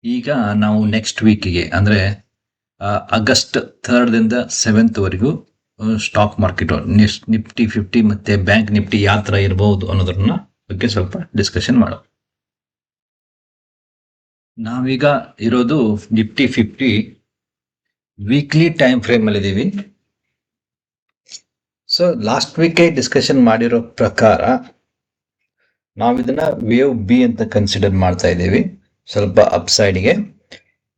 ಈಗ ನಾವು ನೆಕ್ಸ್ಟ್ ವೀಕಿಗೆ ಅಂದರೆ ಆಗಸ್ಟ್ 3ರಿಂದ 7th ವರೆಗೂ ಸ್ಟಾಕ್ ಮಾರ್ಕೆಟ್ ನಿಫ್ಟಿ 50 ಮತ್ತೆ ಬ್ಯಾಂಕ್ ನಿಫ್ಟಿ ಯಾವ ಥರ ಇರಬಹುದು ಅನ್ನೋದನ್ನ ಬಗ್ಗೆ ಸ್ವಲ್ಪ ಡಿಸ್ಕಷನ್ ಮಾಡೋಣ. ನಾವೀಗ ಇರೋದು ನಿಫ್ಟಿ 50 ವೀಕ್ಲಿ ಟೈಮ್ ಫ್ರೇಮ್ ಅಲ್ಲಿ ಇದ್ದೀವಿ. ಸೊ ಲಾಸ್ಟ್ ವೀಕೆ ಡಿಸ್ಕಷನ್ ಮಾಡಿರೋ ಪ್ರಕಾರ ನಾವು ಇದನ್ನ ವೇವ್ ಬಿ ಅಂತ ಕನ್ಸಿಡರ್ ಮಾಡ್ತಾ ಇದ್ದೀವಿ, ಸ್ವಲ್ಪ ಅಪ್ಸೈಡ್ಗೆ.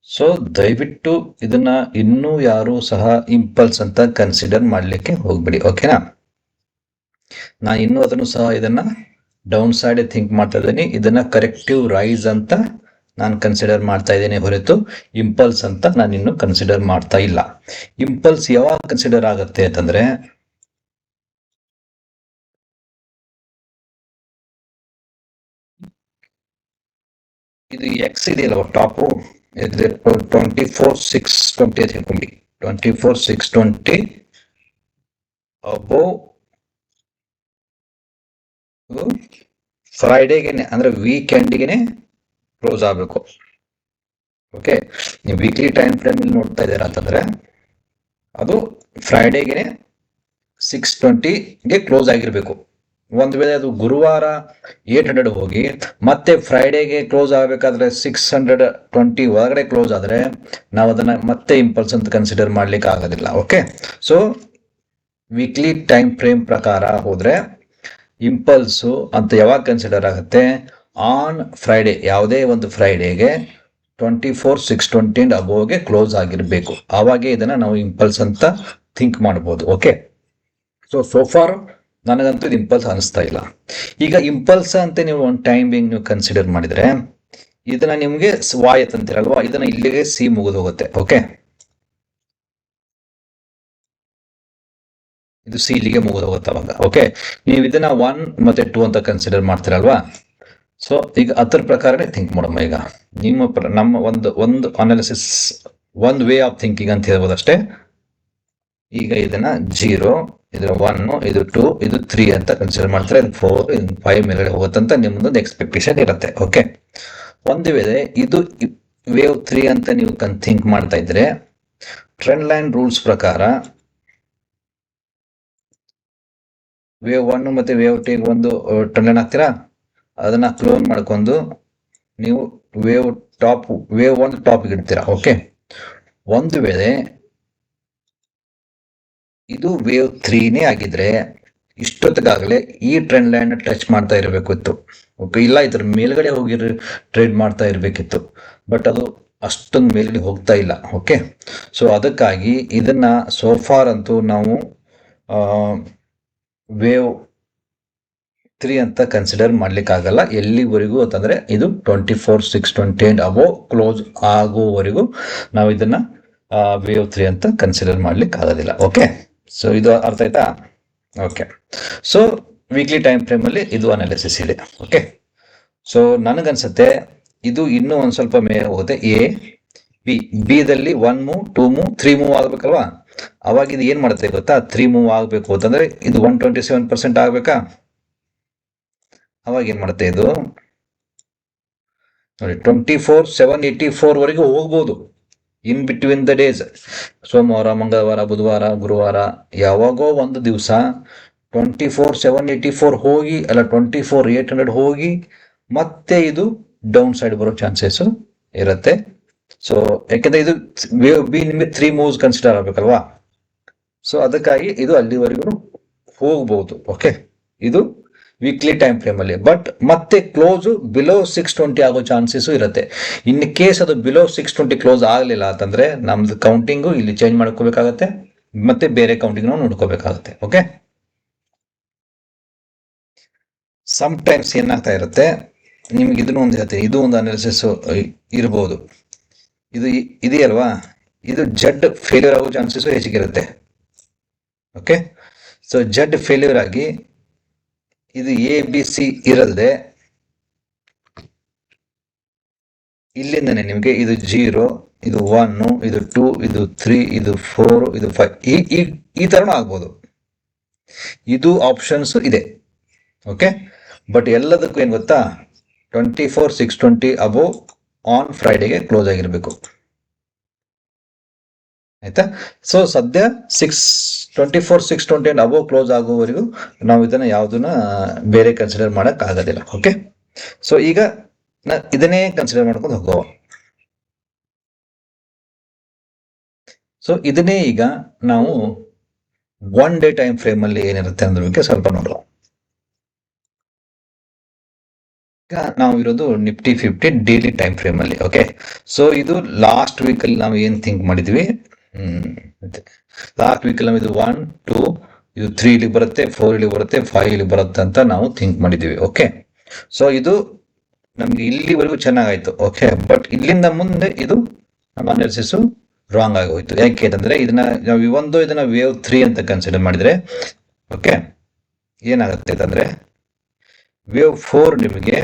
ಸೊ ದಯವಿಟ್ಟು ಇದನ್ನ ಇನ್ನೂ ಯಾರು ಸಹ ಇಂಪಲ್ಸ್ ಅಂತ ಕನ್ಸಿಡರ್ ಮಾಡಲಿಕ್ಕೆ ಹೋಗ್ಬಿಡಿ, ಓಕೆನಾ? ನಾನು ಇನ್ನೂ ಅದನ್ನು ಸಹ ಇದನ್ನ ಡೌನ್ ಸೈಡ್ ಥಿಂಕ್ ಮಾಡ್ತಾ ಇದ್ದೀನಿ. ಇದನ್ನ ಕರೆಕ್ಟಿವ್ ರೈಸ್ ಅಂತ ನಾನು ಕನ್ಸಿಡರ್ ಮಾಡ್ತಾ ಇದ್ದೇನೆ ಹೊರತು ಇಂಪಲ್ಸ್ ಅಂತ ನಾನು ಇನ್ನು ಕನ್ಸಿಡರ್ ಮಾಡ್ತಾ ಇಲ್ಲ. ಇಂಪಲ್ಸ್ ಯಾವಾಗ ಕನ್ಸಿಡರ್ ಆಗುತ್ತೆ ಅಂತಂದ್ರೆ ಇದು ಎಕ್ಸ್ ಇದೆಯಲ್ಲ ಟಾಪು 24,620 ಅಂತ ಹೇಳ್ಕೊಂಡು 24,620 ಅಬೌವ್ ಫ್ರೈಡೇಗೆನೆ ಅಂದ್ರೆ ವೀಕೆಂಡ್ಗೆನೆ ಕ್ಲೋಸ್ ಆಗಬೇಕು. ಓಕೆ, ನೀವು ವೀಕ್ಲಿ ಟೈಮ್ ಫ್ರೇಮ್ ಇಲ್ಲಿ ನೋಡ್ತಾ ಇದ್ದೀರಾ ಅಂತಂದ್ರೆ ಅದು ಫ್ರೈಡೇಗೆನೆ 620ಗೆ ಕ್ಲೋಸ್ ಆಗಿರ್ಬೇಕು. ಒಂದು ವೇಳೆ ಅದು ಗುರುವಾರ 800 ಹೋಗಿ ಮತ್ತೆ ಫ್ರೈಡೇಗೆ ಕ್ಲೋಸ್ ಆಗಬೇಕಾದ್ರೆ 620 ಒಳಗಡೆ ಕ್ಲೋಸ್ ಆದರೆ ನಾವು ಅದನ್ನ ಮತ್ತೆ ಇಂಪಲ್ಸ್ ಅಂತ ಕನ್ಸಿಡರ್ ಮಾಡ್ಲಿಕ್ಕೆ ಆಗೋದಿಲ್ಲ. Okay, so weekly time frame ಪ್ರಕಾರ ಹೋದ್ರೆ ಇಂಪಲ್ಸು ಅಂತ ಯಾವಾಗ ಕನ್ಸಿಡರ್ ಆಗುತ್ತೆ? ಆನ್ ಫ್ರೈಡೇ, ಯಾವುದೇ ಒಂದು ಫ್ರೈಡೇಗೆ 24,620 ಅಬೋವ್ಗೆ ಕ್ಲೋಸ್ ಆಗಿರಬೇಕು. ಆವಾಗೇ ಇದನ್ನ ನಾವು ಇಂಪಲ್ಸ್ ಅಂತ ಥಿಂಕ್ ಮಾಡ್ಬೋದು. ಓಕೆ, ಸೊ ಫಾರ್ ನನಗಂತೂ ಇದು ಇಂಪಲ್ಸ್ ಅನಿಸ್ತಾ ಇಲ್ಲ. ಈಗ ಇಂಪಲ್ಸ್ ಅಂತ ನೀವು ಒಂದು ಟೈಮಿಂಗ್ ನೀವು ಕನ್ಸಿಡರ್ ಮಾಡಿದ್ರೆ ಇದನ್ನ ನಿಮಗೆ ವಾಯತ್ ಅಂತೀರಲ್ವಾ, ಇದನ್ನ ಇಲ್ಲಿಗೆ ಸಿ ಮುಗಿದು ಹೋಗುತ್ತೆ. ಓಕೆ, ಇದು ಸಿ ಇಲ್ಲಿಗೆ ಮುಗಿದು ಹೋಗುತ್ತೆ ಅವಾಗ. ಓಕೆ, ನೀವು ಇದನ್ನ 1 ಮತ್ತೆ 2 ಅಂತ ಕನ್ಸಿಡರ್ ಮಾಡ್ತೀರಲ್ವಾ. ಸೊ ಈಗ ಅದರ ಪ್ರಕಾರನೇ ಥಿಂಕ್ ಮಾಡೋಣ. ಈಗ ನಮ್ಮ ಒಂದು ಅನಾಲಿಸಿಸ್, ಒಂದು ವೇ ಆಫ್ ಥಿಂಕಿಂಗ್ ಅಂತ ಹೇಳ್ಬೋದು ಅಷ್ಟೇ. ಈಗ ಇದನ್ನ 0, ಇದರ 1, ಇದು 2, ಇದು 3 ಅಂತ ಕನ್ಸಿಡರ್ ಮಾಡ್ತಾರೆ. ಇದು 4, ಇದು 5 ಮೇಲ್ಗಡೆ ಹೋಗುತ್ತಂತ ನಿಮ್ಮದೊಂದು ಎಕ್ಸ್ಪೆಕ್ಟೇಷನ್ ಇರುತ್ತೆ. ಓಕೆ, ಒಂದು ವೇಳೆ ಇದು ವೇವ್ 3 ಅಂತ ನೀವು ಥಿಂಕ್ ಮಾಡ್ತಾ ಇದ್ರೆ ಟ್ರೆಂಡ್ ಲೈನ್ ರೂಲ್ಸ್ ಪ್ರಕಾರ ವೇವ್ 1 ಮತ್ತೆ ವೇವ್ 2 ಒಂದು ಟ್ರೆಂಡ್ ಲೈನ್ ಹಾಕ್ತೀರಾ, ಅದನ್ನ ಕ್ಲೋನ್ ಮಾಡ್ಕೊಂಡು ನೀವು ವೇವ್ 1 ಟಾಪ್ ಇಡ್ತೀರಾ. ಓಕೆ, ಒಂದು ವೇಳೆ ಇದು ವೇವ್ 3ನೇ ಆಗಿದ್ರೆ ಇಷ್ಟೊತ್ತಿಗಾಗಲೇ ಈ ಟ್ರೆಂಡ್ ಲೈನ್ ಟಚ್ ಮಾಡ್ತಾ ಇರಬೇಕಿತ್ತು. ಓಕೆ, ಇಲ್ಲ ಇದ್ರ ಮೇಲ್ಗಡೆ ಹೋಗಿ ಟ್ರೇಡ್ ಮಾಡ್ತಾ ಇರಬೇಕಿತ್ತು, ಬಟ್ ಅದು ಅಷ್ಟೊಂದು ಮೇಲ್ಗಡೆ ಹೋಗ್ತಾ ಇಲ್ಲ. ಓಕೆ, ಸೊ ಅದಕ್ಕಾಗಿ ಇದನ್ನ ಸೋಫಾರ್ ಅಂತೂ ನಾವು ವೇವ್ 3 ಅಂತ ಕನ್ಸಿಡರ್ ಮಾಡ್ಲಿಕ್ಕಾಗಲ್ಲ ಎಲ್ಲಿವರೆಗೂ ಅಂತಂದ್ರೆ ಇದು 24,620 ಅಬೋ ಕ್ಲೋಸ್ ಆಗೋವರೆಗೂ ನಾವು ಇದನ್ನ ವೇವ್ 3 ಅಂತ ಕನ್ಸಿಡರ್ ಮಾಡ್ಲಿಕ್ಕೆ ಆಗೋದಿಲ್ಲ. ಓಕೆ, ಸೊ ಇದು ಅರ್ಥ ಆಯ್ತಾ? Okay, so weekly time frame ಅಲ್ಲಿ ಇದು ಅನಾಲಿಸಿಸ್ ಇದೆ. ಓಕೆ, ಸೊ ನನಗನ್ಸುತ್ತೆ ಇದು ಇನ್ನೂ ಒಂದ್ ಸ್ವಲ್ಪ ಮೇಲೆ ಹೋಗುತ್ತೆ. ಬಿ ದಲ್ಲಿ 1 ಮೂವ್, 2 ಮೂವ್, 3 ಮೂವ್ ಆಗ್ಬೇಕಲ್ವಾ? ಅವಾಗ ಇದು ಏನ್ ಮಾಡುತ್ತೆ ಗೊತ್ತಾ? 3 ಮೂವ್ ಆಗ್ಬೇಕು ಅಂತಂದ್ರೆ ಇದು 127% ಆಗ್ಬೇಕಾ? ಅವಾಗ ಏನ್ ಮಾಡುತ್ತೆ ಇದು ನೋಡಿ 24,784 ವರೆಗೂ ಹೋಗ್ಬೋದು ಇನ್ ಬಿಟ್ವೀನ್ ದ ಡೇಸ್. ಸೋಮವಾರ, ಮಂಗಳವಾರ, ಬುಧವಾರ, ಗುರುವಾರ ಯಾವಾಗೋ ಒಂದು ದಿವಸ 24,784 ಹೋಗಿ ಅಲ್ಲ 24,800 ಹೋಗಿ ಮತ್ತೆ ಇದು ಡೌನ್ ಸೈಡ್ ಬರೋ ಚಾನ್ಸಸ್ ಇರುತ್ತೆ. ಸೊ ಯಾಕೆಂದ್ರೆ ಇದು ವೇವ್ ಬಿ ನಿಮಗೆ 3 ಮೂವ್ಸ್ ಕನ್ಸಿಡರ್ ಆಗ್ಬೇಕಲ್ವಾ? ಸೊ ಅದಕ್ಕಾಗಿ ಇದು ಅಲ್ಲಿವರೆಗೂ ಹೋಗ್ಬಹುದು. ಓಕೆ, ಇದು ವೀಕ್ಲಿ ಟೈಮ್ ಫ್ರೇಮ್ ಅಲ್ಲಿ. ಬಟ್ ಮತ್ತೆ ಕ್ಲೋಸ್ ಬಿಲೋ 620 ಆಗೋ ಚಾನ್ಸಸ್ ಇರುತ್ತೆ. ಇನ್ ಕೇಸ್ ಅದು ಬಿಲೋ 620 ಕ್ಲೋಸ್ ಆಗಲಿಲ್ಲ ಅಂತಂದ್ರೆ ನಮ್ದು ಕೌಂಟಿಂಗು ಇಲ್ಲಿ ಚೇಂಜ್ ಮಾಡ್ಕೋಬೇಕಾಗತ್ತೆ, ಮತ್ತೆ ಬೇರೆ ಕೌಂಟಿಂಗ್ ನಾವು ನೋಡ್ಕೋಬೇಕಾಗುತ್ತೆ. ಓಕೆ, ಸಮ್ ಟೈಮ್ಸ್ ಏನಾಗ್ತಾ ಇರುತ್ತೆ, ನಿಮ್ಗೆ ಇದನ್ನು ಒಂದು ಹೇಳ್ತೀನಿ, ಇದು ಒಂದು ಅನಾಲಿಸಿಸ್ ಇರಬಹುದು. ಇದು ಇದೆಯಲ್ವಾ, ಇದು ಜಡ್ ಫೇಲ್ಯೂರ್ ಆಗೋ ಚಾನ್ಸಸ್ ಹೆಚ್ಚಿಗಿರುತ್ತೆ. ಓಕೆ, ಸೊ ಜಡ್ ಫೇಲ್ಯೂರ್ ಆಗಿ ಇದು ABC ಇರಲ್ದೆ ಇಲ್ಲಿಂದನೇ ನಿಮಗೆ ಇದು 0, ಇದು 1, ಇದು 2, ಇದು 3, ಇದು 4, ಇದು 5 ಈ ತರನೂ ಆಗ್ಬೋದು. ಇದು ಆಪ್ಷನ್ಸ್ ಇದೆ. ಓಕೆ, ಬಟ್ ಎಲ್ಲದಕ್ಕೂ ಏನ್ ಗೊತ್ತಾ, 24,620 ಅಬೋವ್ ಆನ್ ಫ್ರೈಡೆಗೆ ಕ್ಲೋಸ್ ಆಗಿರಬೇಕು. ಆಯ್ತಾ? ಸೊ ಸದ್ಯ 6:24 6:20 ಅಬೋವ್ ಕ್ಲೋಸ್ ಆಗುವವರೆಗೂ ನಾವು ಇದನ್ನ ಯಾವುದನ್ನ ಬೇರೆ ಕನ್ಸಿಡರ್ ಮಾಡಕ್ ಆಗೋದಿಲ್ಲ. ಓಕೆ, ಸೊ ಈಗ ಇದನ್ನೇ ಕನ್ಸಿಡರ್ ಮಾಡ್ಕೊಂಡು ಹೋಗುವ. ಸೊ ಇದನ್ನೇ ಈಗ ನಾವು 1 ಡೇ ಟೈಮ್ ಫ್ರೇಮ್ ಅಲ್ಲಿ ಏನಿರುತ್ತೆ ಅನ್ನೋದ್ರ ಬಗ್ಗೆ ಸ್ವಲ್ಪ ನೋಡುವ. ಈಗ ನಾವು ಇರೋದು ನಿಫ್ಟಿ 50 ಡೈಲಿ ಟೈಮ್ ಫ್ರೇಮ್ ಅಲ್ಲಿ. ಓಕೆ, ಸೊ ಇದು ಲಾಸ್ಟ್ ವೀಕ್ ಅಲ್ಲಿ ನಾವು ಏನ್ ಥಿಂಕ್ ಮಾಡಿದ್ವಿ, ಲಾಸ್ಟ್ ವೀಕ್ ಅಲ್ಲಿ ಇದು 1 2 ಇದು 3 ಇಲ್ಲಿ ಬರುತ್ತೆ, 4 ಇಲ್ಲಿ ಬರುತ್ತೆ, 5 ಇಲ್ಲಿ ಬರುತ್ತೆ ಅಂತ ನಾವು ಥಿಂಕ್ ಮಾಡಿದೀವಿ. ಓಕೆ, ಸೊ ಇದು ನಮ್ಗೆ ಇಲ್ಲಿವರೆಗೂ ಚೆನ್ನಾಗಾಯ್ತು. ಓಕೆ, ಬಟ್ ಇಲ್ಲಿಂದ ಮುಂದೆ ಇದು ನಮ್ಮ ಅನಾಲಿಸಿಸ್ ರಾಂಗ್ ಆಗೋಯ್ತು. ಯಾಕೆ ಅಂತಂದ್ರೆ ನಾವು ಇದನ್ನ ವೇವ್ 3 ಅಂತ ಕನ್ಸಿಡರ್ ಮಾಡಿದ್ರೆ, ಓಕೆ, ಏನಾಗುತ್ತೆ ಅಂತಂದ್ರೆ ವೇವ್ 4 ನಿಮಗೆ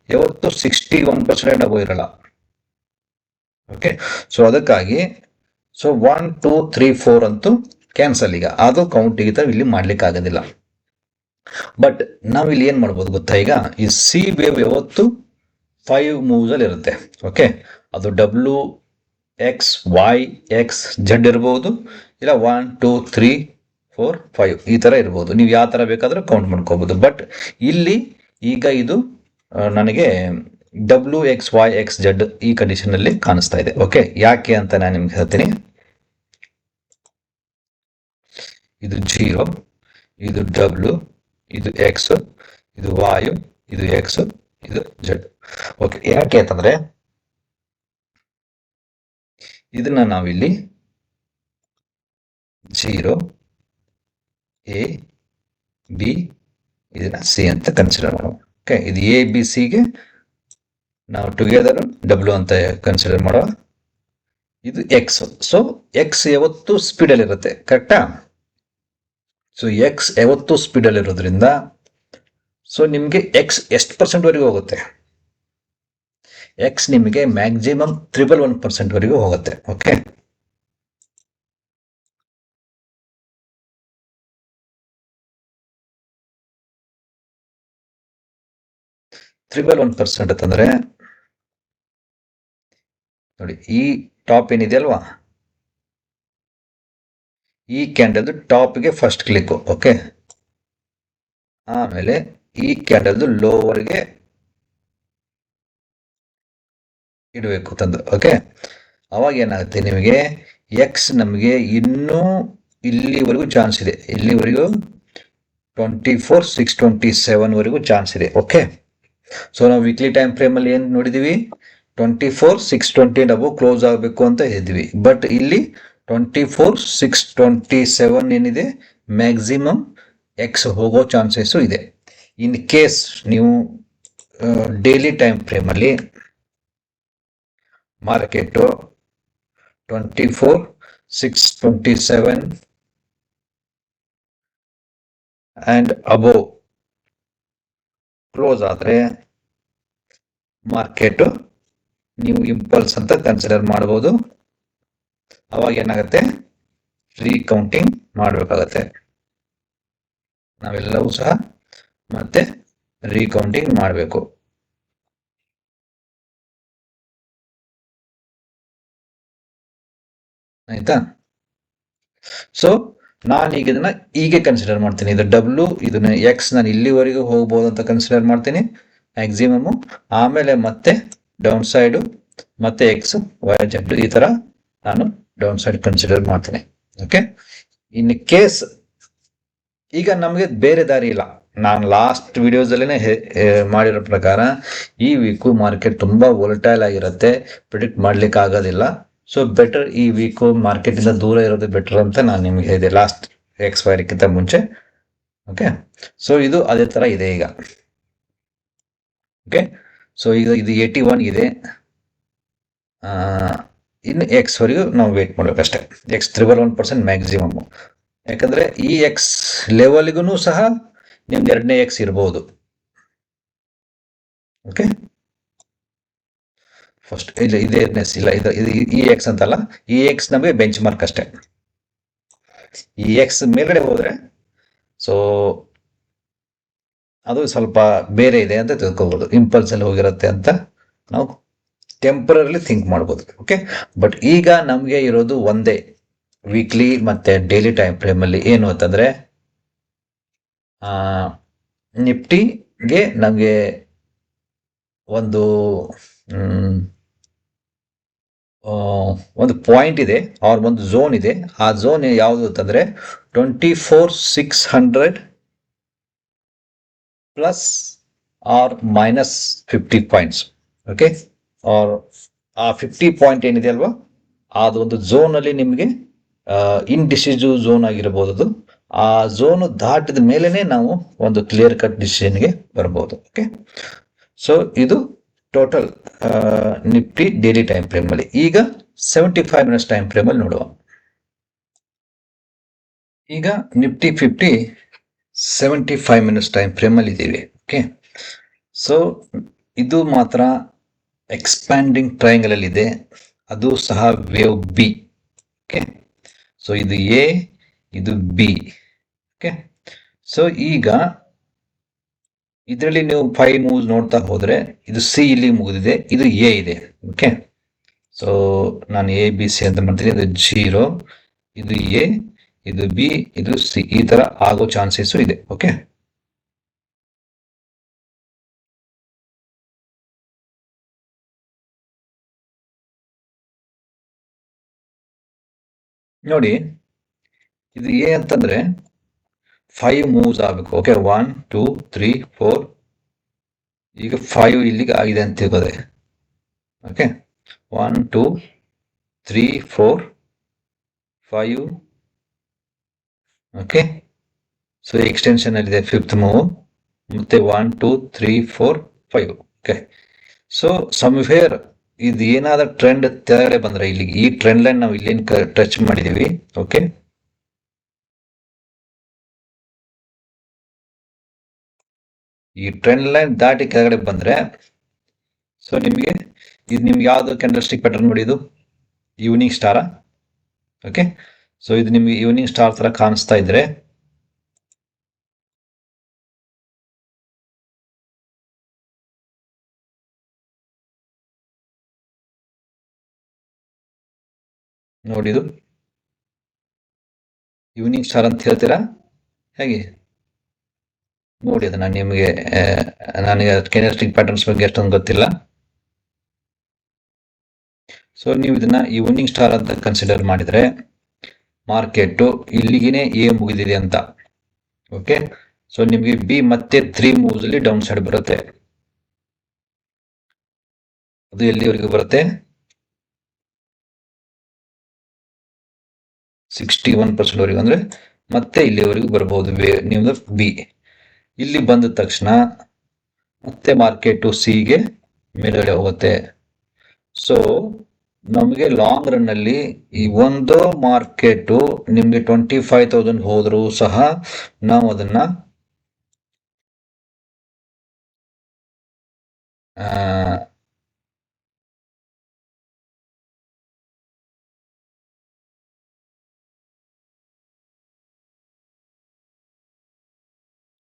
ಯಾವತ್ತು 61% ಅಬೋ ಇರಲ್ಲ. ಓಕೆ, ಸೊ ಅದಕ್ಕಾಗಿ 1 2 3 4 ಅಂತೂ ಕ್ಯಾನ್ಸಲ್. ಈಗ ಅದು ಕೌಂಟಿಗೆ ಇಲ್ಲಿ ಮಾಡ್ಲಿಕ್ಕೆ ಆಗೋದಿಲ್ಲ. ಬಟ್ ನಾವು ಇಲ್ಲಿ ಏನ್ ಮಾಡ್ಬೋದು ಗೊತ್ತಾ, ಈಗ ಈ ಸಿ ವೇವ್ ಯಾವತ್ತು 5 ಮೂವ್ಸ್ ಅಲ್ಲಿ ಇರುತ್ತೆ. ಓಕೆ, ಅದು WXYXZ ಇರಬಹುದು, ಇಲ್ಲ 1 2 3 4 5 ಈ ತರ ಇರಬಹುದು. ನೀವು ಯಾವ ತರ ಬೇಕಾದ್ರೂ ಕೌಂಟ್ ಮಾಡ್ಕೋಬಹುದು. ಬಟ್ ಇಲ್ಲಿ ಈಗ ಇದು ನನಗೆ WXYXZ ಈ ಕಂಡೀಷನ್ ಅಲ್ಲಿ ಕಾಣಿಸ್ತಾ ಇದೆ. ಓಕೆ, ಯಾಕೆ ಅಂತ ನಾನು ನಿಮ್ಗೆ ಹೇಳ್ತೀನಿ. ಇದು 0, ಇದು W, ಇದು X, ಇದು Y, ಇದು X, ಇದು Z. ಓಕೆ, ಯಾಕೆ ಅಂತಂದ್ರೆ ಇದನ್ನ ನಾವಿಲ್ಲಿ 0 A B ಇದನ್ನ C ಅಂತ ಕನ್ಸಿಡರ್ ಮಾಡೋಣ. ಓಕೆ, ಇದು ABC ಗೆ ನಾವು ಟುಗೆದರ್ W ಅಂತ ಕನ್ಸಿಡರ್ ಮಾಡುವ. ಇದು X. ಸೊ X ಯಾವತ್ತು ಸ್ಪೀಡ್ ಅಲ್ಲಿ ಇರುತ್ತೆ, ಕರೆಕ್ಟಾ? ಸೊ X ಯಾವತ್ತು ಸ್ಪೀಡ್ ಅಲ್ಲಿ ಇರೋದ್ರಿಂದ ಸೊ ನಿಮ್ಗೆ X ಎಷ್ಟು % ವರೆಗೂ ಹೋಗುತ್ತೆ? X ನಿಮಗೆ ಮ್ಯಾಕ್ಸಿಮಮ್ 111% ವರೆಗೂ ಹೋಗುತ್ತೆ. ಓಕೆ, %1 ಅಂತಂದ್ರೆ ನೋಡಿ, ಈ ಟಾಪ್ ಏನಿದೆ ಅಲ್ವಾ, ಈ ಕ್ಯಾಂಡಲ್ ಟಾಪ್ಗೆ ಫಸ್ಟ್ ಕ್ಲಿಕ್. ಓಕೆ, ಆಮೇಲೆ ಈ ಕ್ಯಾಂಡಲ್ ಲೋವರ್ಗೆ ಇಡಬೇಕು ತಂದು. ಓಕೆ, ಅವಾಗ ಏನಾಗುತ್ತೆ ನಿಮಗೆ X ನಮಗೆ ಇನ್ನೂ ಇಲ್ಲಿವರೆಗೂ ಚಾನ್ಸ್ ಇದೆ. ಇಲ್ಲಿವರೆಗೂ 24 627 ವರೆಗೂ ಚಾನ್ಸ್ ಇದೆ. ಓಕೆ, ಸೊ ನಾವು ವೀಕ್ಲಿ ಟೈಮ್ ಫ್ರೇಮ್ ಅಲ್ಲಿ ಏನ್ ನೋಡಿದೀವಿ, 24 620 ಅಬೋ ಕ್ಲೋಸ್ ಆಗಬೇಕು ಅಂತ ಹೇಳಿದ್ವಿ. ಬಟ್ ಇಲ್ಲಿ 24 627 ಏನಿದೆ ಮ್ಯಾಕ್ಸಿಮಮ್ X ಹೋಗೋ ಚಾನ್ಸಸ್ ಇದೆ. ಇನ್ ಕೇಸ್ ನೀವು ಡೈಲಿ ಟೈಮ್ ಫ್ರೇಮ್ ಅಲ್ಲಿ ಮಾರ್ಕೆಟ್ 24 627 ಅಂಡ್ ಅಬೋವ್ ಕ್ಲೋಸ್ ಆದ್ರೆ ಮಾರ್ಕೆಟ್ ನೀವು ಇಂಪಲ್ಸ್ ಅಂತ ಕನ್ಸಿಡರ್ ಮಾಡಬಹುದು. ಅವಾಗ ಏನಾಗುತ್ತೆ, ರೀಕೌಂಟಿಂಗ್ ಮಾಡಬೇಕಾಗತ್ತೆ. ನಾವೆಲ್ಲವೂ ಸಹ ಮತ್ತೆ ರೀಕೌಂಟಿಂಗ್ ಮಾಡಬೇಕು. ಆಯ್ತಾ? ಸೊ ನಾನು ಈಗ ಇದನ್ನ ಹೀಗೆ ಕನ್ಸಿಡರ್ ಮಾಡ್ತೀನಿ. ಇದು W, ಇದನ್ನ X ನಾನು ಇಲ್ಲಿವರೆಗೂ ಹೋಗ್ಬೋದು ಅಂತ ಕನ್ಸಿಡರ್ ಮಾಡ್ತೀನಿ ಮ್ಯಾಕ್ಸಿಮಮ್. ಆಮೇಲೆ ಮತ್ತೆ ಡೌನ್ ಸೈಡ್ ಮತ್ತೆ X Y Z ಈ ತರ ನಾನು ಡೌನ್ ಸೈಡ್ ಕನ್ಸಿಡರ್ ಮಾಡ್ತೀನಿ. ಓಕೆ, ಇನ್ ಕೇಸ್ ಈಗ ನಮಗೆ ಬೇರೆ ದಾರಿ ಇಲ್ಲ. ನಾನು ಲಾಸ್ಟ್ ವಿಡಿಯೋಸ್ ಅಲ್ಲೇನೆ ಮಾಡಿರೋ ಪ್ರಕಾರ ಈ ವೀಕು ಮಾರ್ಕೆಟ್ ತುಂಬಾ ವೋಲಟೈಲ್ ಆಗಿರುತ್ತೆ, ಪ್ರಿಡಿಕ್ಟ್ ಮಾಡ್ಲಿಕ್ಕೆ ಆಗೋದಿಲ್ಲ. ಸೊ ಬೆಟರ್ ಈ ವೀಕು ಮಾರ್ಕೆಟ್ ಇಂದ ದೂರ ಇರೋದು ಬೆಟರ್ ಅಂತ ನಾನು ನಿಮ್ಗೆ ಹೇಳಿದೆ ಲಾಸ್ಟ್ ಎಕ್ಸ್ಪೈರಿಗಿಂತ ಮುಂಚೆ. ಓಕೆ, ಸೊ ಇದು ಅದೇ ತರ ಇದೆ ಈಗ. ಓಕೆ, ಸೊ ಈಗ ಇದು 81 ಇದೆ. ಇನ್ನು X ವರೆಗೂ ನಾವು ವೇಟ್ ಮಾಡ್ಬೇಕಷ್ಟೇ. X 111% maximum. ಯಾಕಂದ್ರೆ ಈ X ಲೆವೆಲ್ಗೂ ಸಹ ನಿಮ್ಗೆ 2ನೇ X ಇರಬಹುದು. ಓಕೆ, ಫಸ್ಟ್ ಇಲ್ಲ ಇದೇ ಇಲ್ಲ, ಇದು ಈ X ಅಂತಲ್ಲ, ಈ X ನಮಗೆ ಬೆಂಚ್ ಮಾರ್ಕ್ ಅಷ್ಟೇ. ಈ X ಮೇಲ್ಗಡೆ ಹೋದ್ರೆ ಸೊ ಅದು ಸ್ವಲ್ಪ ಬೇರೆ ಇದೆ ಅಂತ ತಿಳ್ಕೋಬಹುದು. ಇಂಪಲ್ಸ್ ಅಲ್ಲಿ ಹೋಗಿರುತ್ತೆ ಅಂತ ನಾವು ಟೆಂಪರರಿ ಥಿಂಕ್ ಮಾಡ್ಬೋದು. ಓಕೆ, ಬಟ್ ಈಗ ನಮಗೆ ಇರೋದು ಒಂದೇ ವೀಕ್ಲಿ ಮತ್ತೆ ಡೈಲಿ ಟೈಮ್ ಫ್ರೇಮ್ ಅಲ್ಲಿ ಏನು ಅಂತಂದ್ರೆ ನಿಫ್ಟಿಗೆ ನಮಗೆ ಒಂದು ಒಂದು ಪಾಯಿಂಟ್ ಇದೆ ಆರ್ ಒಂದು ಝೋನ್ ಇದೆ. ಆ ಝೋನ್ ಯಾವುದು ಅಂತಂದ್ರೆ 24,600 plus or minus 50 points. Okay, or ಆ 50 ಪಾಯಿಂಟ್ ಏನಿದೆ ಅಲ್ವಾ, ಅದು ಒಂದು ಝೋನ್ ಅಲ್ಲಿ ನಿಮಗೆ ಇನ್ಡಿಸಿಸಿವ್ ಝೋನ್ ಆಗಿರಬಹುದು. ಅದು ಆ ಝೋನ್ ದಾಟಿದ ಮೇಲೆನೆ ನಾವು ಒಂದು ಕ್ಲಿಯರ್ ಕಟ್ ಡಿಸಿಷನ್ಗೆ ಬರಬಹುದು. ಓಕೆ, ಸೊ ಇದು total Nifty daily time frame ಅಲ್ಲಿ. ಈಗ 75 ಮಿನಿಟ್ಸ್ ಟೈಮ್ ಫ್ರೇಮ್ ಅಲ್ಲಿ ನೋಡುವ. ಈಗ ನಿಫ್ಟಿ 50 75 ಮಿನಿಟ್ಸ್ ಟೈಮ್ ಫ್ರೇಮ್ ಅಲ್ಲಿ ಇದ್ದೀವಿ. ಓಕೆ, ಸೊ ಇದು ಮಾತ್ರ ಎಕ್ಸ್ಪ್ಯಾಂಡಿಂಗ್ ಟ್ರಯಾಂಗಲ್ ಅಲ್ಲಿ ಇದೆ, ಅದು ಸಹ ವೇವ್ ಬಿ. ಓಕೆ, ಸೊ ಇದು ಎ, ಇದು ಬಿ. ಓಕೆ, ಸೊ ಈಗ ಇದರಲ್ಲಿ ನೀವು 5 ಮೂವ್ಸ್ ನೋಡ್ತಾ ಹೋದ್ರೆ ಇದು ಸಿ ಇಲ್ಲಿ ಮುಗಿದಿದೆ, ಇದು ಎ ಇದೆ. ಓಕೆ, ಸೊ ನಾನು ಎ ಬಿ ಸಿ ಅಂತ ಮಾಡ್ತೀನಿ. ಇದು 0, ಇದು ಎ, ಇದು ಬಿ, ಇದು ಸಿ, ಈ ತರ ಆಗೋ ಚಾನ್ಸಸ್ ಇದೆ. ಓಕೆ, ನೋಡಿ ಇದು ಎ ಅಂತಂದ್ರೆ 5 ಮೂವ್ಸ್ ಆಗಬೇಕು. ಓಕೆ, 1 2 3 4, ಈಗ 5 ಇಲ್ಲಿಗೆ ಆಗಿದೆ ಅಂತ ತಿಳ್ಕೋದೆ. ಓಕೆ, 1 2 3 4 5. ಓಕೆ, ಸೊ ಎಕ್ಸ್ಟೆನ್ಷನ್ ಅಲ್ಲಿದೆ 5th ಮೂವ್, ಮತ್ತೆ 1 2 3 4 5. ಓಕೆ, ಸೊ ಸಮ್ವೇರ್ ಇದು ಏನಾದ್ರೂ ಟ್ರೆಂಡ್ ತೆಳಗಡೆ ಬಂದ್ರೆ ಇಲ್ಲಿಗೆ ಈ ಟ್ರೆಂಡ್ ಲೈನ್ ನಾವು ಇಲ್ಲಿ ಟಚ್ ಮಾಡಿದೀವಿ. ಓಕೆ, ಈ ಟ್ರೆಂಡ್ ಲೈನ್ ದಾಟಿ ಕೆಳಗಡೆ ಬಂದ್ರೆ ಸೊ ನಿಮಗೆ ಇದು ನಿಮ್ಗೆ ಯಾವ್ದು ಕ್ಯಾಂಡಲ್ ಸ್ಟಿಕ್ ಪ್ಯಾಟರ್ನ್ ನೋಡಿ, ಇದು ಈವ್ನಿಂಗ್ ಸ್ಟಾರ. ಓಕೆ, ಸೊ ಇದು ನಿಮ್ಗೆ ಈವ್ನಿಂಗ್ ಸ್ಟಾರ್ ತರ ಕಾಣಿಸ್ತಾ ಇದ್ರೆ ನೋಡಿ, ಇದು ಈವ್ನಿಂಗ್ ಸ್ಟಾರ್ ಅಂತ ಹೇಳ್ತೀರಾ ಹೇಗೆ ನೋಡಿ. ಅದು ನಾನು ನಿಮಗೆ ನನಗೆ ಕ್ಯಾಂಡಲ್ ಸ್ಟಿಕ್ ಪ್ಯಾಟರ್ನ್ಸ್ ಬಗ್ಗೆ ಅಷ್ಟೊಂದು ಗೊತ್ತಿಲ್ಲ. ಸೊ ನೀವು ಇದನ್ನ ಈವ್ನಿಂಗ್ ಸ್ಟಾರ್ ಅಂತ ಕನ್ಸಿಡರ್ ಮಾಡಿದ್ರೆ ಮಾರ್ಕೆಟ್ ಇಲ್ಲಿಗೆ ಎ ಮುಗಿದಿದೆ ಅಂತ. ಓಕೆ, ಸೊ ನಿಮಗೆ ಬಿ ಮತ್ತೆ 3 ಮೂವ್ಸ್ ಅಲ್ಲಿ ಡೌನ್ ಸೈಡ್ ಬರುತ್ತೆ. ಅದು ಎಲ್ಲಿವರೆಗೂ ಬರುತ್ತೆ, 61% ವರೆಗೂ, ಅಂದ್ರೆ ಮತ್ತೆ ಇಲ್ಲಿವರೆಗೂ ಬರಬಹುದು ನಿಮ್ದು ಬಿ. ಇಲ್ಲಿ ಬಂದ ತಕ್ಷಣ ಮತ್ತೆ ಮಾರ್ಕೆಟ್ ಸಿಗೆ ಮೇಲ್ಗಡೆ ಹೋಗುತ್ತೆ. ಸೊ ನಮಗೆ ಲಾಂಗ್ ರನ್ ಅಲ್ಲಿ ಈ ಒಂದು ಮಾರ್ಕೆಟ್ ನಿಮ್ಗೆ 25,000 ಹೋದ್ರೂ ಸಹ ನಾವು ಅದನ್ನ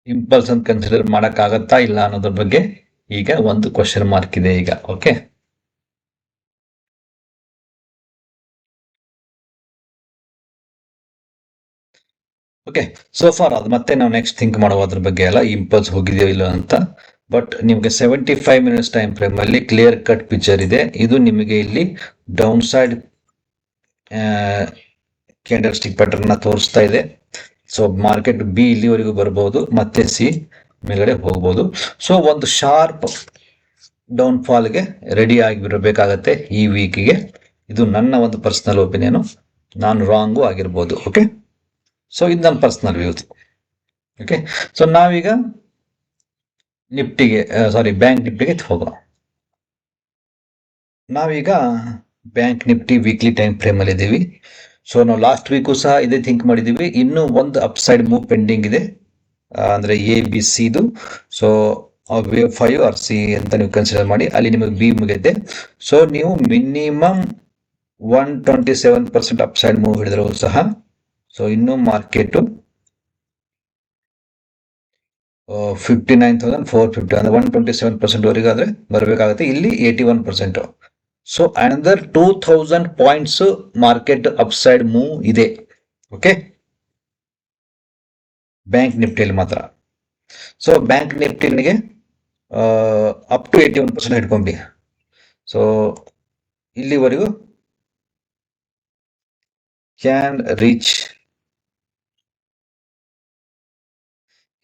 ಇಂಪಲ್ಸ್ ಅಂತ ಕನ್ಸಿಡರ್ ಮಾಡಕ್ ಆಗತ್ತಾ ಇಲ್ಲ ಅನ್ನೋದ್ರ ಬಗ್ಗೆ ಈಗ ಒಂದು ಕ್ವಶನ್ ಮಾರ್ಕ್ ಇದೆ ಈಗ. ಓಕೆ, ಓಕೆ, ಸೋ ಫಾರ್ ಅದು ಮತ್ತೆ ನಾವು ನೆಕ್ಸ್ಟ್ ಥಿಂಕ್ ಮಾಡುವ ಅದ್ರ ಬಗ್ಗೆ ಎಲ್ಲ ಇಂಪಲ್ಸ್ ಹೋಗಿದೆಯೋ ಇಲ್ಲ ಅಂತ. ಬಟ್ ನಿಮಗೆ 75 ಮಿನಿಟ್ಸ್ ಟೈಮ್ ಫ್ರೇಮ್ ಅಲ್ಲಿ ಕ್ಲಿಯರ್ ಕಟ್ ಪಿಕ್ಚರ್ ಇದೆ. ಇದು ನಿಮಗೆ ಇಲ್ಲಿ down side candle stick pattern ತೋರಿಸ್ತಾ ಇದೆ. ಸೊ ಮಾರ್ಕೆಟ್ ಬಿ ಇಲ್ಲಿವರೆಗೂ ಬರಬಹುದು, ಮತ್ತೆ ಸಿ ಮೇಲ್ಗಡೆ ಹೋಗಬಹುದು. ಸೊ ಒಂದು ಶಾರ್ಪ್ ಡೌನ್ ಫಾಲ್ಗೆ ರೆಡಿ ಆಗಿರಬೇಕಾಗತ್ತೆ ಈ ವೀಕ್ಗೆ. ಇದು ನನ್ನ ಒಂದು ಪರ್ಸನಲ್ ಒಪಿನಿಯನ್, ನಾನು ರಾಂಗು ಆಗಿರ್ಬೋದು. ಓಕೆ, ಸೊ ಇದು ನನ್ನ ಪರ್ಸನಲ್ ವ್ಯೂಸ್. ಓಕೆ, ಸೊ ನಾವೀಗ ನಿಫ್ಟಿಗೆ ಬ್ಯಾಂಕ್ ನಿಫ್ಟಿಗೆ ಹೋಗೋಣ. ನಾವೀಗ bank Nifty weekly time frame ಅಲ್ಲಿ ಇದ್ದೀವಿ. ಸೊ ನಾವು ಲಾಸ್ಟ್ ವೀಕು ಸಹ ಇದೇ ಥಿಂಕ್ ಮಾಡಿದೀವಿ. ಇನ್ನೂ ಒಂದು ಅಪ್ ಸೈಡ್ ಮೂವ್ ಪೆಂಡಿಂಗ್ ಇದೆ, ಅಂದ್ರೆ ಎ ಬಿ ಸಿ ಇದು. ಸೊ ವೇವ್ 5 ಆರ್ ಸಿ ಅಂತ ನೀವು ಕನ್ಸಿಡರ್ ಮಾಡಿ, ಅಲ್ಲಿ ನಿಮಗೆ ಬಿ ಮುಗಿದೆ. ಸೊ ನೀವು ಮಿನಿಮಮ್ 127% ಅಪ್ ಸೈಡ್ ಮೂವ್ ಹಿಡಿದ್ರು ಸಹ, ಸೊ ಇನ್ನೂ ಮಾರ್ಕೆಟ್ 59,450 ಅಂದ್ರೆ 127% ವರೆಗಾದ್ರೆ ಬರಬೇಕಾಗುತ್ತೆ. ಇಲ್ಲಿ 81%. So another 2000 points market upside move ಇದೆ. ಓಕೆ, ಬ್ಯಾಂಕ್ ನಿಫ್ಟಿಯಲ್ಲಿ ಮಾತ್ರ. ಸೊ ಬ್ಯಾಂಕ್ ನಿಫ್ಟಿನಿಗೆ ಅಪ್ ಟು 81% ಹಿಡ್ಕೊಂಡಿ. ಸೊ ಇಲ್ಲಿವರೆಗೂ ಕ್ಯಾನ್ ರೀಚ್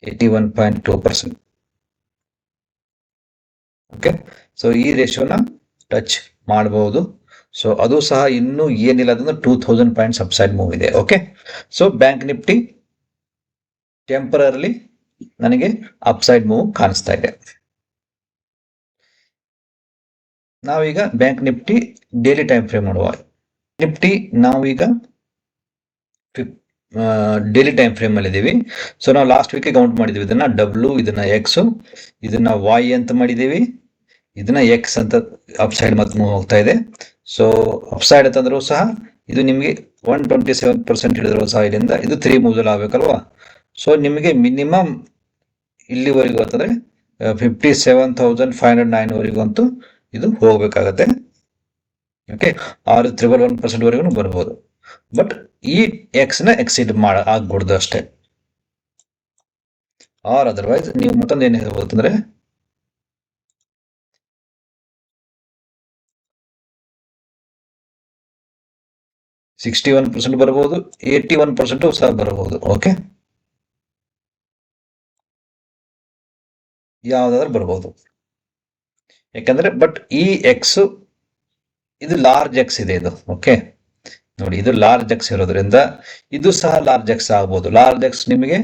81.2%. ಓಕೆ, ಸೊ ಈ ರೇಷಿಯೋನ ಟಚ್ ಮಾಡಬಹುದು. ಸೊ ಅದು ಸಹ ಇನ್ನೂ ಏನಿಲ್ಲ ಅಂದ್ರೆ 2000 ಪಾಯಿಂಟ್ಸ್ ಅಪ್ಸೈಡ್ ಮೂವ್ ಇದೆ. Okay, so bank Nifty temporary ನನಗೆ ಅಪ್ಸೈಡ್ ಮೂವ್ ಕಾಣಿಸ್ತಾ ಇದೆ. ನಾವೀಗ bank Nifty daily time frame ನೋಡುವ. ನಿಫ್ಟಿ ನಾವೀಗ ಡೈಲಿ ಟೈಮ್ ಫ್ರೇಮ್ ಅಲ್ಲಿ ಇದೀವಿ. ಸೊ ನಾವು ಲಾಸ್ಟ್ ವೀಕ್ ಕೌಂಟ್ ಮಾಡಿದೀವಿ, ಇದನ್ನ ಡಬ್ಲ್ಯೂ, ಇದನ್ನ ಎಕ್ಸ್, ಇದನ್ನ ವೈ ಅಂತ ಮಾಡಿದೀವಿ, ಇದನ್ನ ಎಕ್ಸ್ ಅಂತ ಅಪ್ಸೈಡ್ ಮತ್ತೆ ಮೂವ್ ಹೋಗ್ತಾ ಇದೆ. ಸೊ ಅಪ್ಸೈಡ್ ಅಂತಂದ್ರೂ ಸಹ ಇದು ನಿಮಗೆ 127% ಹಿಡಿದ್ರು ಸಹ ಇಲ್ಲಿಂದ ಇದು 3 ಮೂವ್ಸ್ ಅಲ್ಲಿ ಆಗ್ಬೇಕಲ್ವಾ. ಸೊ ನಿಮಗೆ ಮಿನಿಮಮ್ ಇಲ್ಲಿವರೆಗೂ ಅಂತಂದ್ರೆ 57,509 ವರೆಗೂ ಅಂತೂ ಇದು ಹೋಗ್ಬೇಕಾಗತ್ತೆ. ಓಕೆ, 6,111% ವರೆಗೂ ಬರ್ಬೋದು. ಬಟ್ ಈ ಎಕ್ಸ್ ನ ಎಕ್ಸಿಡ್ ಆಗ್ಬಿಡ್ದು ಅಷ್ಟೇ. ಆರ್ ಅದರ್ವೈಸ್ ನೀವು ಮತ್ತೊಂದು ಏನ್ ಹೇಳ್ಬೋದಂದ್ರೆ 61% ಬರಬಹುದು, 81% ಸಹ ಬರಬಹುದು. ಓಕೆ, ಯಾವ್ದಾದ್ರು ಬರಬಹುದು. ಯಾಕಂದ್ರೆ ಬಟ್ ಈ ಎಕ್ಸ್ ಇದು ಲಾರ್ಜ್ ಎಕ್ಸ್ ಇದೆ ಇದು. ಓಕೆ ನೋಡಿ, ಇದು ಲಾರ್ಜ್ ಎಕ್ಸ್ ಇರೋದ್ರಿಂದ ಇದು ಸಹ ಲಾರ್ಜ್ ಎಕ್ಸ್ ಆಗ್ಬೋದು. ಲಾರ್ಜ್ ಎಕ್ಸ್ ನಿಮಗೆ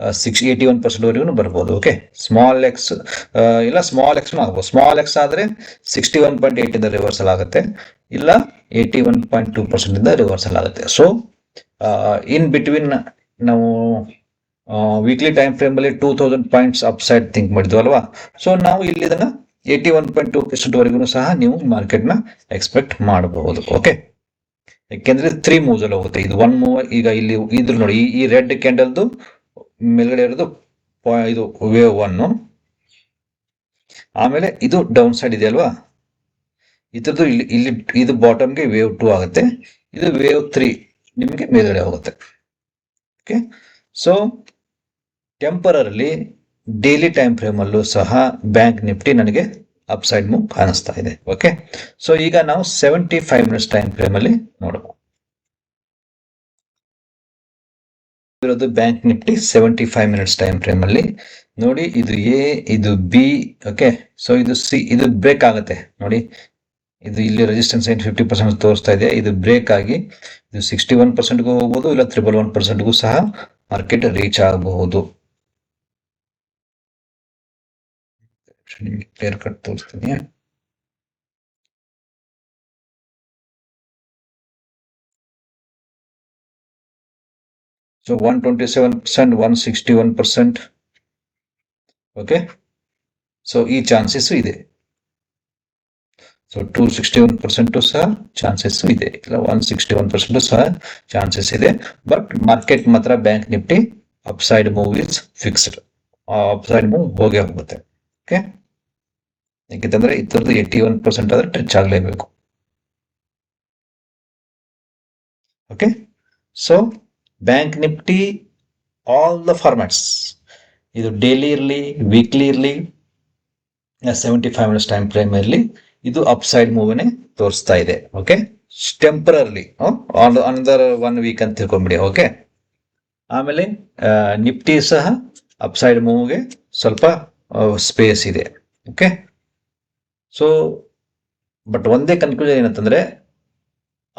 81% ವರೆಗೂ ಬರ್ಬೋದು. ಓಕೆ, ಸ್ಮಾಲ್ ಎಕ್ಸ್ ಇಲ್ಲ ಸ್ಮಾಲ್ ಎಕ್ಸ್ ಆಗ್ಬೋದು. ಸ್ಮಾಲ್ ಎಕ್ಸ್ ಆದ್ರೆ 61.8 ಇಂದ ರಿವರ್ಸಲ್ ಆಗುತ್ತೆ, ಇಲ್ಲ 81.2% ಇಂದ ರಿವರ್ಸಲ್ ಆಗುತ್ತೆ. ಸೊ ಇನ್ ಬಿಟ್ವೀನ್ ನಾವು ವೀಕ್ಲಿ ಟೈಮ್ ಫ್ರೇಮ್ ಅಲ್ಲಿ 2000 ಪಾಯಿಂಟ್ಸ್ ಅಪ್ಸೈಡ್ ಥಿಂಕ್ ಮಾಡಿದ್ವಿ ಅಲ್ವಾ. ಸೊ ನಾವು ಇಲ್ಲಿ ಇದನ್ನ 81.2% ವರೆಗೂ ಸಹ ನೀವು ಮಾರ್ಕೆಟ್ ನ ಎಕ್ಸ್ಪೆಕ್ಟ್ ಮಾಡಬಹುದು. ಓಕೆ, ಯಾಕೆಂದ್ರೆ 3 ಮೂವ್ಸ್ ಅಲ್ಲಿ ಹೋಗುತ್ತೆ. ಇದು 1 ಮೂವ್. ಈಗ ಇಲ್ಲಿ ಇದ್ರ ನೋಡಿ, ಈ ರೆಡ್ ಕ್ಯಾಂಡಲ್ದು ಮೇಲ್ಗಡೆ ಇರೋದು ಇದು ವೇವ್ 1, ಆಮೇಲೆ ಇದು ಡೌನ್ ಸೈಡ್ ಇದೆ ಅಲ್ವಾ, ಇದ್ರದ್ದು ಇಲ್ಲಿ ಇದು ಬಾಟಮ್ಗೆ ವೇವ್ 2 ಆಗುತ್ತೆ, ಇದು ವೇವ್ 3 ನಿಮಗೆ ಮೇಲ್ಗಡೆ ಹೋಗುತ್ತೆ. Okay, so temporary daily time frame ಅಲ್ಲೂ ಸಹ ಬ್ಯಾಂಕ್ ನಿಫ್ಟಿ ನನಗೆ ಅಪ್ಸೈಡ್ ಮೂವ್ ಕಾಣಿಸ್ತಾ ಇದೆ. ಓಕೆ, ಸೊ ಈಗ ನಾವು 75 ಮಿನಿಟ್ಸ್ ಟೈಮ್ ಫ್ರೇಮ್ ಅಲ್ಲಿ ನೋಡುವ. ಇರೋದು bank Nifty 75 minutes time frame ಅಲ್ಲಿ ನೋಡಿ. ಇದು ಎ, ಇದು ಬಿ. ಓಕೆ, ಸೊ ಇದು ಸಿ. ಇದು ಬ್ರೇಕ್ ಆಗುತ್ತೆ ನೋಡಿ. ಇದು ಇಲ್ಲಿ ರೆಸಿಸ್ಟೆನ್ಸ್ 50% ತೋರಿಸ್ತಾ ಇದೆ. ಇದು ಬ್ರೇಕ್ ಆಗಿ ಇದು 61%ಗೂ ಹೋಗ್ಬೋದು, ಇಲ್ಲ 111%ಗೂ ಸಹ ಮಾರ್ಕೆಟ್ ರೀಚ್ ಆಗಬಹುದು. ಕ್ಲಿಯರ್ ಕಟ್ ತೋರಿಸ್ತೀನಿ. ಸೊ 127%, 161%. ಓಕೆ, ಸೊ ಈ ಚಾನ್ಸಸ್ ಇದೆ. ಸೊ 261% ಸಹ ಚಾನ್ಸಸ್ ಇದೆ, ಇಲ್ಲ 161% ಸಹ ಚಾನ್ಸಸ್ ಇದೆ. ಬಟ್ ಮಾರ್ಕೆಟ್ ಮಾತ್ರ bank Nifty upside move is fixed. Upside move ಹೋಗೇ ಹೋಗುತ್ತೆ. ಓಕೆ, ಯಾಕೆಂದ್ರೆ ಇದ್ರದ್ದು 81% ಆದ್ರೆ ಟಚ್ ಆಗಲೇಬೇಕು. Okay, so bank Nifty all the formats, ಇದು ಡೈಲಿ ಇರಲಿ, ವೀಕ್ಲಿ ಇರಲಿ, 75 ಮಿನಿಟ್ಸ್ ಟೈಮ್ ಫ್ರೇಮ್ ಇರಲಿ, ಇದು ಅಪ್ಸೈಡ್ ಮೂವ್ನೇ ತೋರಿಸ್ತಾ ಇದೆ. ಓಕೆ, ಟೆಂಪರರಿ ಅನದರ್ 1 ವೀಕ್ ಅಂತ ತಿಳ್ಕೊಂಬಿಡಿ. ಓಕೆ, ಆಮೇಲೆ ನಿಫ್ಟಿ ಸಹ ಅಪ್ಸೈಡ್ ಮೂವ್ಗೆ ಸ್ವಲ್ಪ ಸ್ಪೇಸ್ ಇದೆ. ಓಕೆ, ಸೊ ಬಟ್ ಒಂದೇ ಕನ್ಕ್ಲೂಷನ್ ಏನಂತಂದ್ರೆ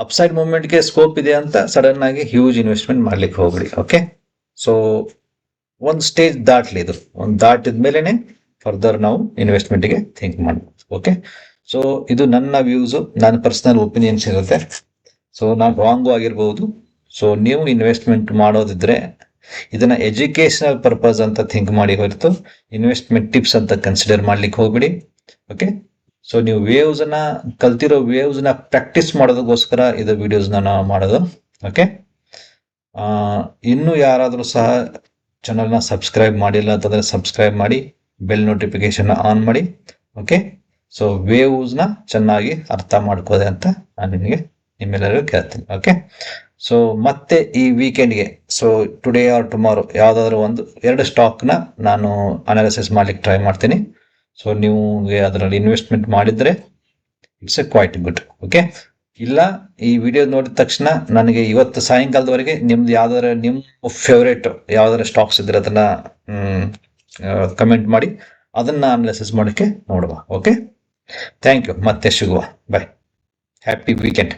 ಅಪ್ಸೈಡ್ ಮೂವ್ಮೆಂಟ್ಗೆ ಸ್ಕೋಪ್ ಇದೆ ಅಂತ ಸಡನ್ ಆಗಿ ಹ್ಯೂಜ್ ಇನ್ವೆಸ್ಟ್ಮೆಂಟ್ ಮಾಡ್ಲಿಕ್ಕೆ ಹೋಗ್ರಿ. ಓಕೆ, ಸೊ ಒಂದು ಸ್ಟೇಜ್ ದಾಟ್ಲಿ, ಇದು ಒಂದು ದಾಟಿದ ಮೇಲೆನೆ ಫರ್ದರ್ ನಾವು ಇನ್ವೆಸ್ಟ್ಮೆಂಟ್ಗೆ ಥಿಂಕ್ ಮಾಡ್ಬೋದು. ಓಕೆ, ಸೊ ಇದು ನನ್ನ ವ್ಯೂಸ್, ನನ್ನ ಪರ್ಸನಲ್ ಒಪಿನಿಯನ್ಸ್ ಇರುತ್ತೆ. ಸೊ ನಾನು ರಾಂಗು ಆಗಿರ್ಬೋದು. ಸೊ ನೀವು ಇನ್ವೆಸ್ಟ್ಮೆಂಟ್ ಮಾಡೋದಿದ್ರೆ ಇದನ್ನ ಎಜುಕೇಶನಲ್ ಪರ್ಪಸ್ ಅಂತ ಥಿಂಕ್ ಮಾಡಿ ಹೊರತು ಇನ್ವೆಸ್ಟ್ಮೆಂಟ್ ಟಿಪ್ಸ್ ಅಂತ ಕನ್ಸಿಡರ್ ಮಾಡ್ಲಿಕ್ಕೆ ಹೋಗ್ಬಿಡಿ. ಓಕೆ, ಸೊ ನೀವು ವೇವ್ಸ್ ನ ಕಲ್ತಿರೋ ವೇವ್ಸ್ ನ ಪ್ರಾಕ್ಟೀಸ್ ಮಾಡೋದಕ್ಕೋಸ್ಕರ ಇದು ವಿಡಿಯೋಸ್ ನಾವು ಮಾಡೋದು. ಓಕೆ, ಇನ್ನು ಯಾರಾದರೂ ಸಹ ಚಾನಲ್ನ ಸಬ್ಸ್ಕ್ರೈಬ್ ಮಾಡಿಲ್ಲ ಅಂತಂದ್ರೆ ಸಬ್ಸ್ಕ್ರೈಬ್ ಮಾಡಿ, ಬೆಲ್ ನೋಟಿಫಿಕೇಶನ್ ಆನ್ ಮಾಡಿ. ಓಕೆ, ಸೊ ವೇವ್ಸ್ನ ಚೆನ್ನಾಗಿ ಅರ್ಥ ಮಾಡ್ಕೋದೆ ಅಂತ ನಾನು ನಿಮ್ಮೆಲ್ಲರಿಗೂ ಕೇಳ್ತೀನಿ. ಓಕೆ, ಸೊ ಮತ್ತೆ ಈ ವೀಕೆಂಡ್ಗೆ, ಸೊ ಟುಡೇ ಆರ್ ಟುಮಾರೋ ಯಾವುದಾದ್ರೂ ಒಂದು 2 ಸ್ಟಾಕ್ನ ನಾನು ಅನಾಲಿಸಿಸ್ ಮಾಡ್ಲಿಕ್ಕೆ ಟ್ರೈ ಮಾಡ್ತೀನಿ. ಸೊ ನೀವು ಅದರಲ್ಲಿ ಇನ್ವೆಸ್ಟ್ಮೆಂಟ್ ಮಾಡಿದ್ರೆ ಇಟ್ಸ್ ಕ್ವೈಟ್ ಗುಡ್. ಓಕೆ, ಇಲ್ಲ ಈ ವಿಡಿಯೋ ನೋಡಿದ ತಕ್ಷಣ ನನಗೆ ಇವತ್ತು ಸಾಯಂಕಾಲದವರೆಗೆ ನಿಮ್ದು ಯಾವ್ದಾರ ನಿಮ್ಮ ಫೇವ್ರೇಟ್ ಯಾವ್ದಾರ ಸ್ಟಾಕ್ಸ್ ಇದ್ರೆ ಅದನ್ನ ಕಮೆಂಟ್ ಮಾಡಿ, ಅದನ್ನ ಅನಾಲಿಸಿಸ್ ಮಾಡೋಕ್ಕೆ ನೋಡುವ. Okay, thank you. ಮತ್ತೆ ಸಿಗುವ. ಬಾಯ್. Happy weekend.